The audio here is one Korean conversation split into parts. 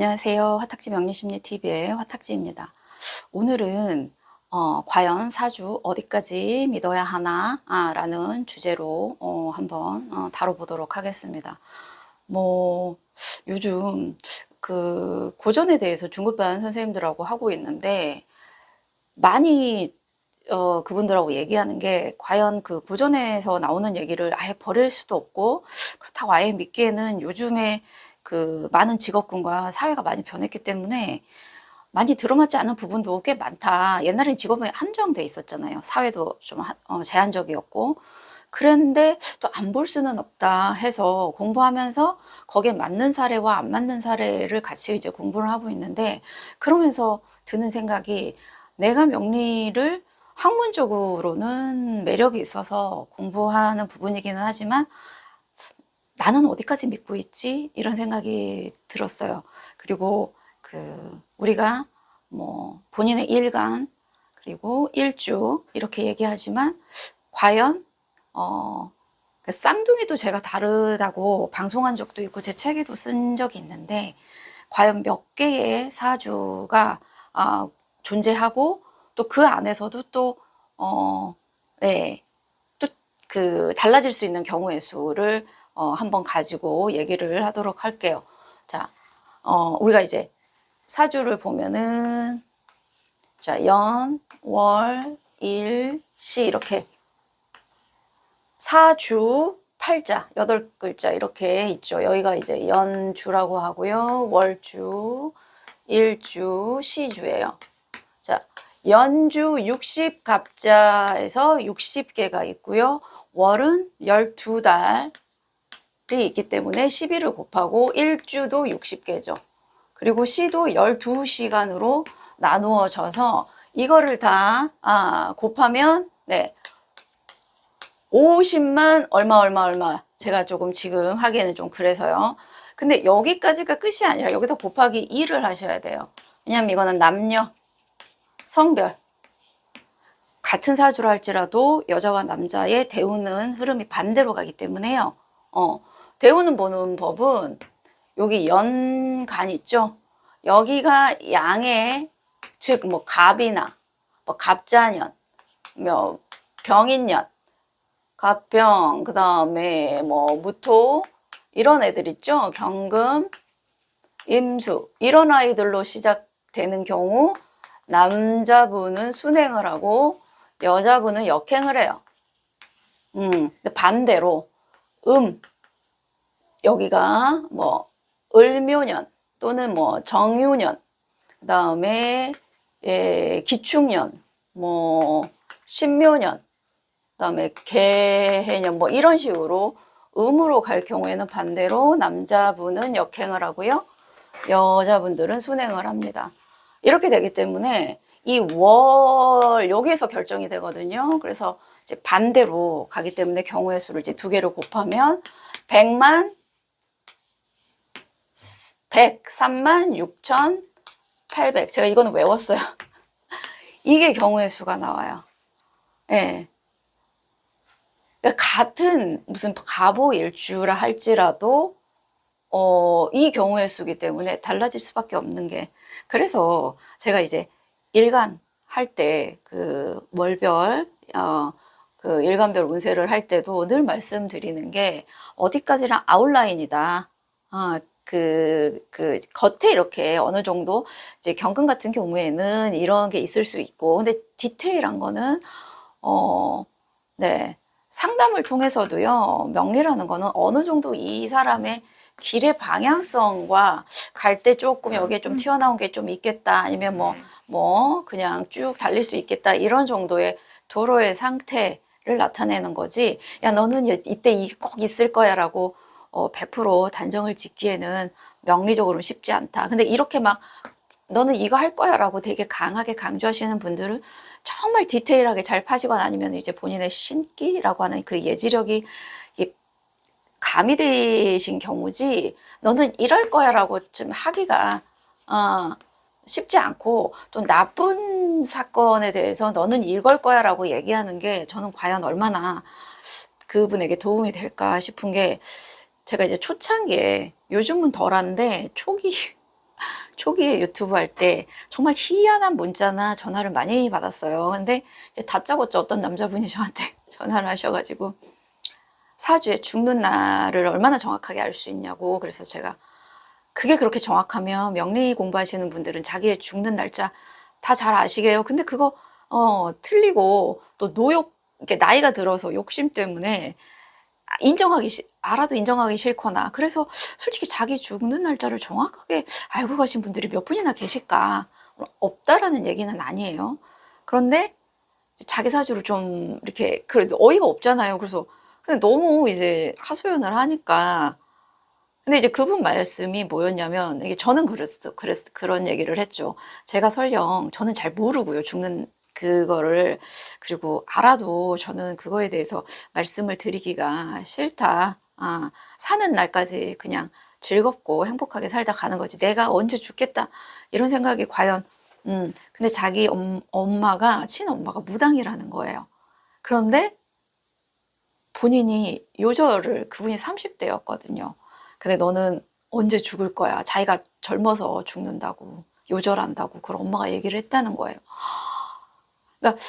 안녕하세요. 화탁지 명리심리TV의 화탁지입니다. 오늘은 과연 사주 어디까지 믿어야 하나 라는 주제로 한번 다뤄보도록 하겠습니다. 요즘 그 고전에 대해서 중급반 선생님들하고 하고 있는데 많이 그분들하고 얘기하는 게 과연 그 고전에서 나오는 얘기를 아예 버릴 수도 없고 그렇다고 아예 믿기에는 요즘에 그 많은 직업군과 사회가 많이 변했기 때문에 많이 들어맞지 않은 부분도 꽤 많다. 옛날엔 직업이 한정돼 있었잖아요. 사회도 좀 제한적이었고 그랬는데 또 안 볼 수는 없다 해서 공부하면서 거기에 맞는 사례와 안 맞는 사례를 같이 이제 공부를 하고 있는데 그러면서 드는 생각이 내가 명리를 학문적으로는 매력이 있어서 공부하는 부분이기는 하지만 나는 어디까지 믿고 있지? 이런 생각이 들었어요. 그리고 우리가 본인의 일간 그리고 일주 이렇게 얘기하지만 과연 그 쌍둥이도 제가 다르다고 방송한 적도 있고 제 책에도 쓴 적이 있는데 과연 몇 개의 사주가 존재하고 또 그 안에서도 또 네, 또 달라질 수 있는 경우의 수를 한번 가지고 얘기를 하도록 할게요. 자, 우리가 이제 사주를 보면은 자, 연, 월, 일, 시 이렇게 사주 8자, 8글자 이렇게 있죠. 여기가 이제 연주라고 하고요. 월주, 일주, 시주예요. 자, 연주 60갑자에서 60개가 있고요. 월은 12달이 있기 때문에 12를 곱하고 일주도 60개죠. 그리고 시도 12시간으로 나누어져서 이거를 다 곱하면 네 50만 얼마 제가 조금 지금 하기에는 좀 그래서요. 근데 여기까지가 끝이 아니라 여기다 곱하기 2를 하셔야 돼요. 왜냐면 이거는 남녀 성별 같은 사주를 할지라도 여자와 남자의 대우는 흐름이 반대로 가기 때문에요. 대우는 보는 법은 여기 연간 있죠. 여기가 양의 즉 갑이나 갑자년, 병인년, 갑병, 그 다음에 무토 이런 애들 있죠. 경금, 임수 이런 아이들로 시작되는 경우 남자분은 순행을 하고 여자분은 역행을 해요. 근데 반대로 여기가 을묘년 또는 정유년 그 다음에 기축년 신묘년 그 다음에 개해년 이런 식으로 음으로 갈 경우에는 반대로 남자분은 역행을 하고요. 여자분들은 순행을 합니다. 이렇게 되기 때문에 이 월 여기에서 결정이 되거든요. 그래서 이제 반대로 가기 때문에 경우의 수를 이제 두 개를 곱하면 103만 6,800 제가 이거는 외웠어요. 이게 경우의 수가 나와요. 예. 그러니까 같은 무슨 갑오일주라 할지라도 이 경우의 수기 때문에 달라질 수밖에 없는 게 그래서 제가 이제 일간 할 때 그 월별 그 일간별 운세를 할 때도 늘 말씀드리는 게 어디까지나 아웃라인이다. 겉에 이렇게 어느 정도 이제 경금 같은 경우에는 이런 게 있을 수 있고 근데 디테일한 거는 네. 상담을 통해서도요, 명리라는 거는 어느 정도 이 사람의 길의 방향성과 갈 때 조금 여기에 좀 튀어나온 게 좀 있겠다. 아니면 그냥 쭉 달릴 수 있겠다. 이런 정도의 도로의 상태를 나타내는 거지. 야, 너는 이때 이게 꼭 있을 거야 라고 100% 단정을 짓기에는 명리적으로 쉽지 않다. 근데 이렇게 너는 이거 할 거야 라고 되게 강하게 강조하시는 분들은 정말 디테일하게 잘 파시거나 아니면 이제 본인의 신기라고 하는 그 예지력이 가미되신 경우지 너는 이럴 거야 라고 좀 하기가 쉽지 않고 또 나쁜 사건에 대해서 너는 이걸 거야 라고 얘기하는 게 저는 과연 얼마나 그분에게 도움이 될까 싶은 게 제가 이제 초창기에 요즘은 덜한데 초기 초기에 유튜브 할 때 정말 희한한 문자나 전화를 많이 받았어요. 근데 이제 다짜고짜 어떤 남자분이 저한테 전화를 하셔가지고 사주에 죽는 날을 얼마나 정확하게 알 수 있냐고. 그래서 제가 그게 그렇게 정확하면 명리 공부하시는 분들은 자기의 죽는 날짜 다 잘 아시게요. 근데 그거 틀리고 또 이렇게 나이가 들어서 욕심 때문에 알아도 인정하기 싫거나, 그래서 솔직히 자기 죽는 날짜를 정확하게 알고 가신 분들이 몇 분이나 계실까? 없다라는 얘기는 아니에요. 그런데 자기 사주를 좀 이렇게, 그래도 어이가 없잖아요. 그래서 근데 너무 이제 하소연을 하니까. 근데 이제 그분 말씀이 뭐였냐면, 이게 저는 그런 얘기를 했죠. 제가 설령 저는 잘 모르고요, 죽는 그거를. 그리고 알아도 저는 그거에 대해서 말씀을 드리기가 싫다. 사는 날까지 그냥 즐겁고 행복하게 살다 가는 거지. 내가 언제 죽겠다 이런 생각이 과연. 근데 자기 엄마가, 친엄마가 무당이라는 거예요. 그런데 본인이 요절을, 그분이 30대였거든요. 근데 너는 언제 죽을 거야? 자기가 젊어서 죽는다고, 요절한다고, 그걸 엄마가 얘기를 했다는 거예요. 그러니까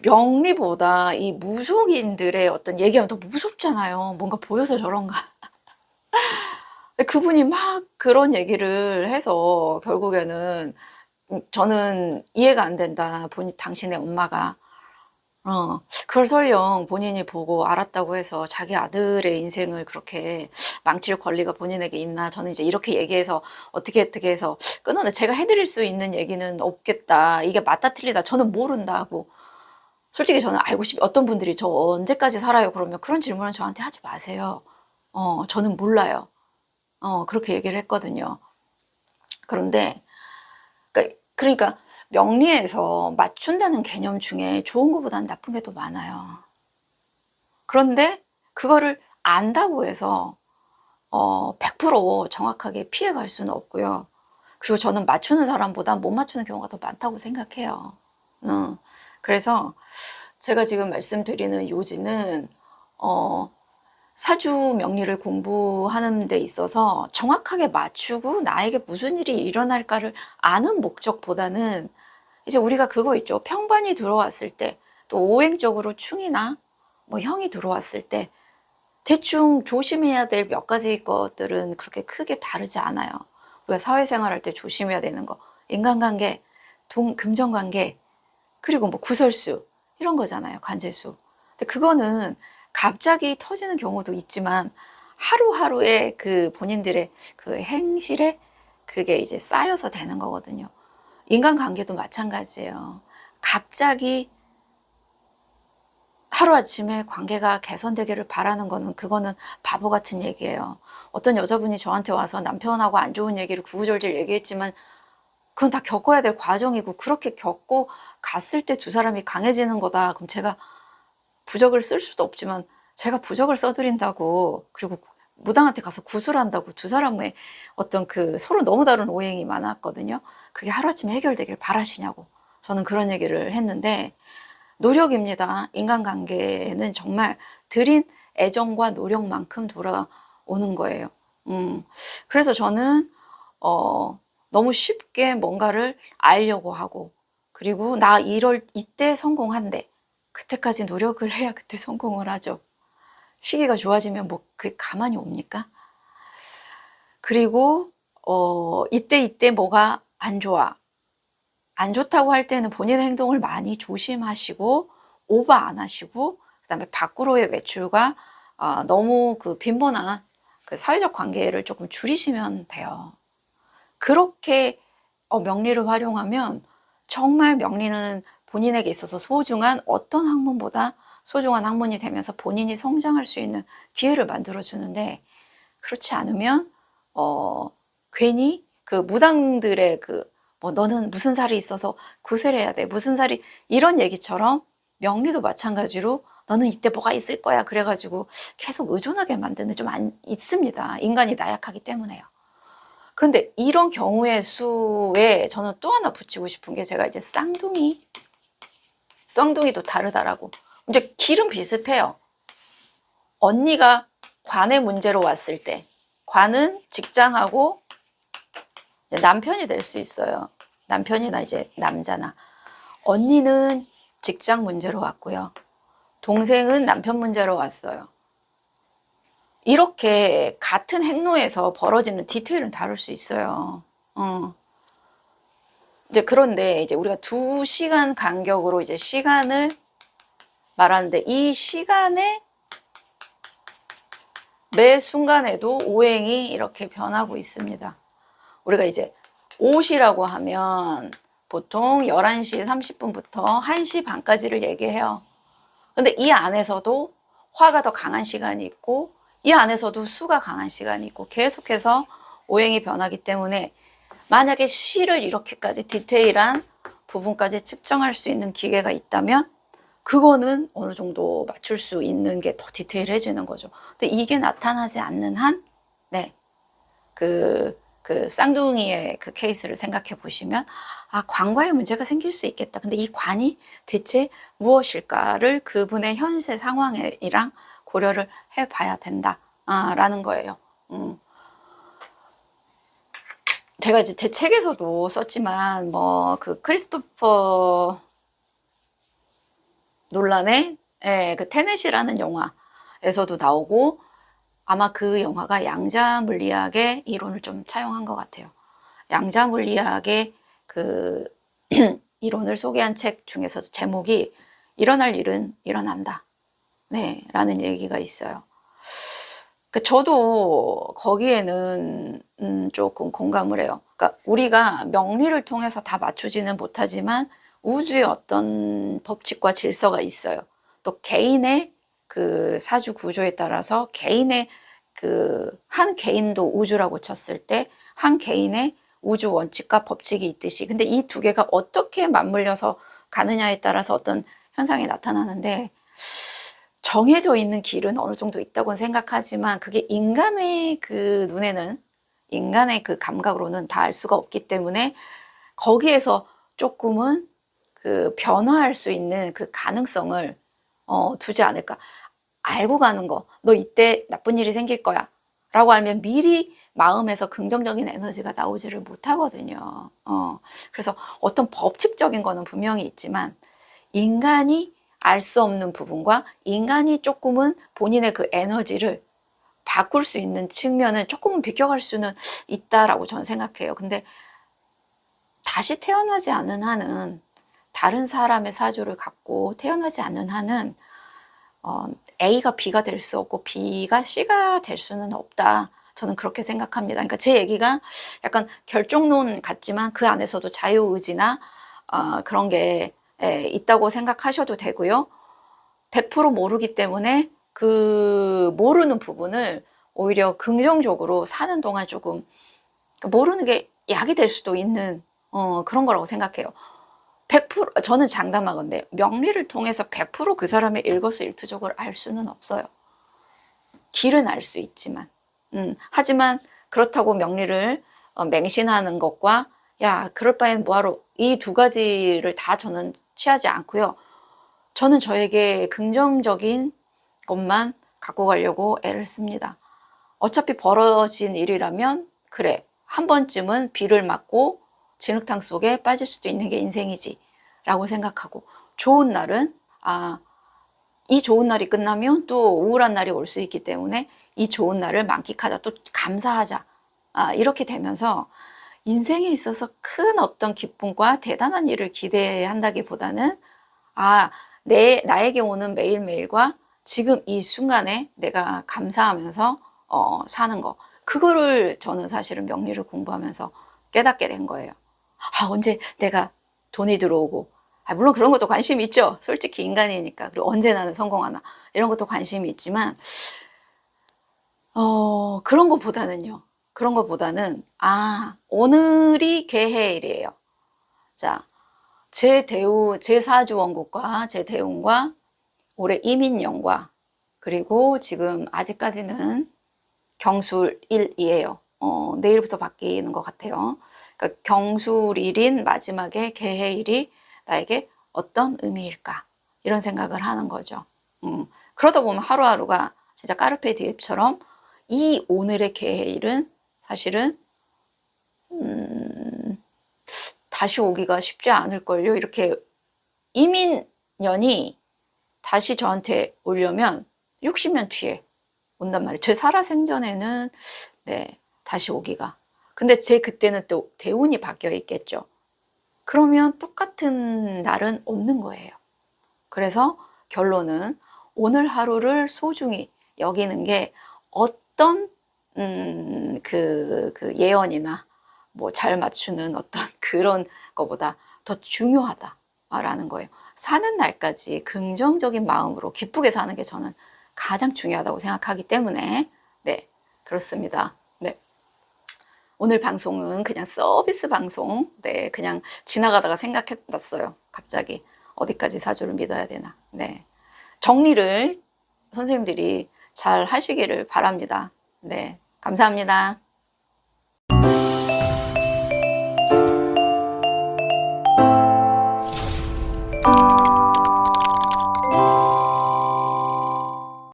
명리보다 이 무속인들의 어떤 얘기하면 더 무섭잖아요. 뭔가 보여서 저런가. 근데 그분이 막 그런 얘기를 해서 결국에는 저는 이해가 안 된다. 당신의 엄마가 그걸 설령 본인이 보고 알았다고 해서 자기 아들의 인생을 그렇게 망칠 권리가 본인에게 있나? 저는 이제 이렇게 얘기해서 어떻게 해서 끊어내. 제가 해드릴 수 있는 얘기는 없겠다. 이게 맞다 틀리다. 저는 모른다 하고. 솔직히 저는 어떤 분들이 저 언제까지 살아요? 그러면 그런 질문은 저한테 하지 마세요. 저는 몰라요. 그렇게 얘기를 했거든요. 그런데, 그러니까 명리에서 맞춘다는 개념 중에 좋은 것보다는 나쁜 게 더 많아요. 그런데 그거를 안다고 해서 100% 정확하게 피해갈 수는 없고요. 그리고 저는 맞추는 사람보다 못 맞추는 경우가 더 많다고 생각해요. 그래서 제가 지금 말씀드리는 요지는 사주 명리를 공부하는 데 있어서 정확하게 맞추고 나에게 무슨 일이 일어날까를 아는 목적보다는, 이제 우리가 그거 있죠. 평반이 들어왔을 때, 또 오행적으로 충이나 뭐 형이 들어왔을 때 대충 조심해야 될 몇 가지 것들은 그렇게 크게 다르지 않아요. 우리가 사회생활 할 때 조심해야 되는 거, 인간관계, 금전관계, 그리고 뭐 구설수 이런 거잖아요. 관제수. 근데 그거는 갑자기 터지는 경우도 있지만 하루하루의 그 본인들의 그 행실에 그게 이제 쌓여서 되는 거거든요. 인간관계도 마찬가지예요. 갑자기 하루아침에 관계가 개선되기를 바라는 거는, 그거는 바보 같은 얘기예요. 어떤 여자분이 저한테 와서 남편하고 안 좋은 얘기를 구구절절 얘기했지만 그건 다 겪어야 될 과정이고, 그렇게 겪고 갔을 때 두 사람이 강해지는 거다. 그럼 제가 부적을 쓸 수도 없지만 제가 부적을 써드린다고, 그리고 무당한테 가서 구술한다고 두 사람의 어떤 그 서로 너무 다른 오행이 많았거든요. 그게 하루아침에 해결되길 바라시냐고 저는 그런 얘기를 했는데, 노력입니다. 인간관계는 정말 들인 애정과 노력만큼 돌아오는 거예요. 그래서 저는 너무 쉽게 뭔가를 알려고 하고, 그리고 이때 성공한대. 그때까지 노력을 해야 그때 성공을 하죠. 시기가 좋아지면 뭐 그게 가만히 옵니까? 그리고 이때 뭐가 안 좋아. 안 좋다고 할 때는 본인의 행동을 많이 조심하시고, 오버 안 하시고, 그다음에 밖으로의 외출과 너무 그 빈번한 그 사회적 관계를 조금 줄이시면 돼요. 그렇게 명리를 활용하면 정말 명리는 본인에게 있어서 소중한 어떤 학문보다 소중한 학문이 되면서 본인이 성장할 수 있는 기회를 만들어주는데, 그렇지 않으면 괜히 그 무당들의 뭐 너는 무슨 살이 있어서 구슬해야 돼, 무슨 살이, 이런 얘기처럼 명리도 마찬가지로 너는 이때 뭐가 있을 거야 그래가지고 계속 의존하게 만드는 좀 있습니다. 인간이 나약하기 때문에요. 그런데 이런 경우의 수에 저는 또 하나 붙이고 싶은 게, 제가 이제 쌍둥이도 다르다라고. 이제 길은 비슷해요. 언니가 관의 문제로 왔을 때, 관은 직장하고 남편이 될 수 있어요. 남편이나 이제 남자나. 언니는 직장 문제로 왔고요. 동생은 남편 문제로 왔어요. 이렇게 같은 행로에서 벌어지는 디테일은 다를 수 있어요. 이제 그런데 이제 우리가 2시간 간격으로 이제 시간을 말하는데, 이 시간에 매 순간에도 오행이 이렇게 변하고 있습니다. 우리가 이제 옷이라고 하면 보통 11시 30분부터 1시 반까지를 얘기해요. 근데 이 안에서도 화가 더 강한 시간이 있고, 이 안에서도 수가 강한 시간이 있고, 계속해서 오행이 변하기 때문에 만약에 시를 이렇게까지 디테일한 부분까지 측정할 수 있는 기계가 있다면 그거는 어느 정도 맞출 수 있는 게 더 디테일해지는 거죠. 근데 이게 나타나지 않는 한, 네, 그 쌍둥이의 그 케이스를 생각해 보시면, 아, 관과에 문제가 생길 수 있겠다. 근데 이 관이 대체 무엇일까를 그분의 현재 상황이랑 고려를 해 봐야 된다. 라는 거예요. 제가 이제 제 책에서도 썼지만, 뭐, 그 크리스토퍼 논란의, 예, 그 테넷이라는 영화에서도 나오고, 아마 그 영화가 양자 물리학의 이론을 좀 차용한 것 같아요. 양자 물리학의 그 이론을 소개한 책 중에서 제목이 일어날 일은 일어난다. 네, 라는 얘기가 있어요. 저도 거기에는 조금 공감을 해요. 그러니까 우리가 명리를 통해서 다 맞추지는 못하지만 우주의 어떤 법칙과 질서가 있어요. 또 개인의 그 사주 구조에 따라서 개인의 그 한 개인도 우주라고 쳤을 때 한 개인의 우주 원칙과 법칙이 있듯이, 근데 이 두 개가 어떻게 맞물려서 가느냐에 따라서 어떤 현상이 나타나는데, 정해져 있는 길은 어느 정도 있다고 생각하지만 그게 인간의 그 눈에는, 인간의 그 감각으로는 다 알 수가 없기 때문에 거기에서 조금은 그 변화할 수 있는 그 가능성을 두지 않을까. 알고 가는 거, 너 이때 나쁜 일이 생길 거야 라고 알면 미리 마음에서 긍정적인 에너지가 나오지를 못하거든요. 그래서 어떤 법칙적인 거는 분명히 있지만 인간이 알 수 없는 부분과 인간이 조금은 본인의 그 에너지를 바꿀 수 있는 측면은 조금은 비껴갈 수는 있다라고 저는 생각해요. 근데 다시 태어나지 않는 한은, 다른 사람의 사주를 갖고 태어나지 않는 한은 A가 B가 될 수 없고 B가 C가 될 수는 없다. 저는 그렇게 생각합니다. 그러니까 제 얘기가 약간 결정론 같지만 그 안에서도 자유의지나 그런 게 있다고 생각하셔도 되고요. 100% 모르기 때문에 그 모르는 부분을 오히려 긍정적으로 사는 동안 조금, 모르는 게 약이 될 수도 있는 그런 거라고 생각해요. 100% 저는 장담하건대 명리를 통해서 100% 그 사람의 일거수일투족을 알 수는 없어요. 길은 알 수 있지만, 하지만 그렇다고 명리를 맹신하는 것과 야 그럴 바엔 뭐하러, 이 두 가지를 다 저는 취하지 않고요. 저는 저에게 긍정적인 것만 갖고 가려고 애를 씁니다. 어차피 벌어진 일이라면 그래, 한 번쯤은 비를 맞고 진흙탕 속에 빠질 수도 있는 게 인생이지 라고 생각하고, 좋은 날은 이 좋은 날이 끝나면 또 우울한 날이 올 수 있기 때문에 이 좋은 날을 만끽하자, 또 감사하자, 이렇게 되면서 인생에 있어서 큰 어떤 기쁨과 대단한 일을 기대한다기보다는 나에게 오는 매일매일과 지금 이 순간에 내가 감사하면서 사는 거, 그거를 저는 사실은 명리를 공부하면서 깨닫게 된 거예요. 언제 내가 돈이 들어오고, 물론 그런 것도 관심이 있죠. 솔직히 인간이니까. 그리고 언제 나는 성공하나, 이런 것도 관심이 있지만 그런 것보다는 오늘이 개해일이에요. 자, 제 사주 원국과 제 대운과 올해 이민년과, 그리고 지금 아직까지는 경술일이에요. 내일부터 바뀌는 것 같아요. 그러니까 경술일인 마지막에 개해일이 나에게 어떤 의미일까, 이런 생각을 하는 거죠. 그러다 보면 하루하루가 진짜 까르페 디엠처럼 이 오늘의 개해일은 사실은 다시 오기가 쉽지 않을걸요. 이렇게 이민년이 다시 저한테 오려면 60년 뒤에 온단 말이에요. 제 살아생전에는 네, 다시 오기가. 근데 제 그때는 또 대운이 바뀌어 있겠죠. 그러면 똑같은 날은 없는 거예요. 그래서 결론은 오늘 하루를 소중히 여기는 게 어떤 그 예언이나 뭐 잘 맞추는 어떤 그런 거보다 더 중요하다라는 거예요. 사는 날까지 긍정적인 마음으로 기쁘게 사는 게 저는 가장 중요하다고 생각하기 때문에 네, 그렇습니다. 네. 오늘 방송은 그냥 서비스 방송, 네, 그냥 지나가다가 생각해봤어요. 갑자기 어디까지 사주를 믿어야 되나. 네, 정리를 선생님들이 잘 하시기를 바랍니다. 네, 감사합니다.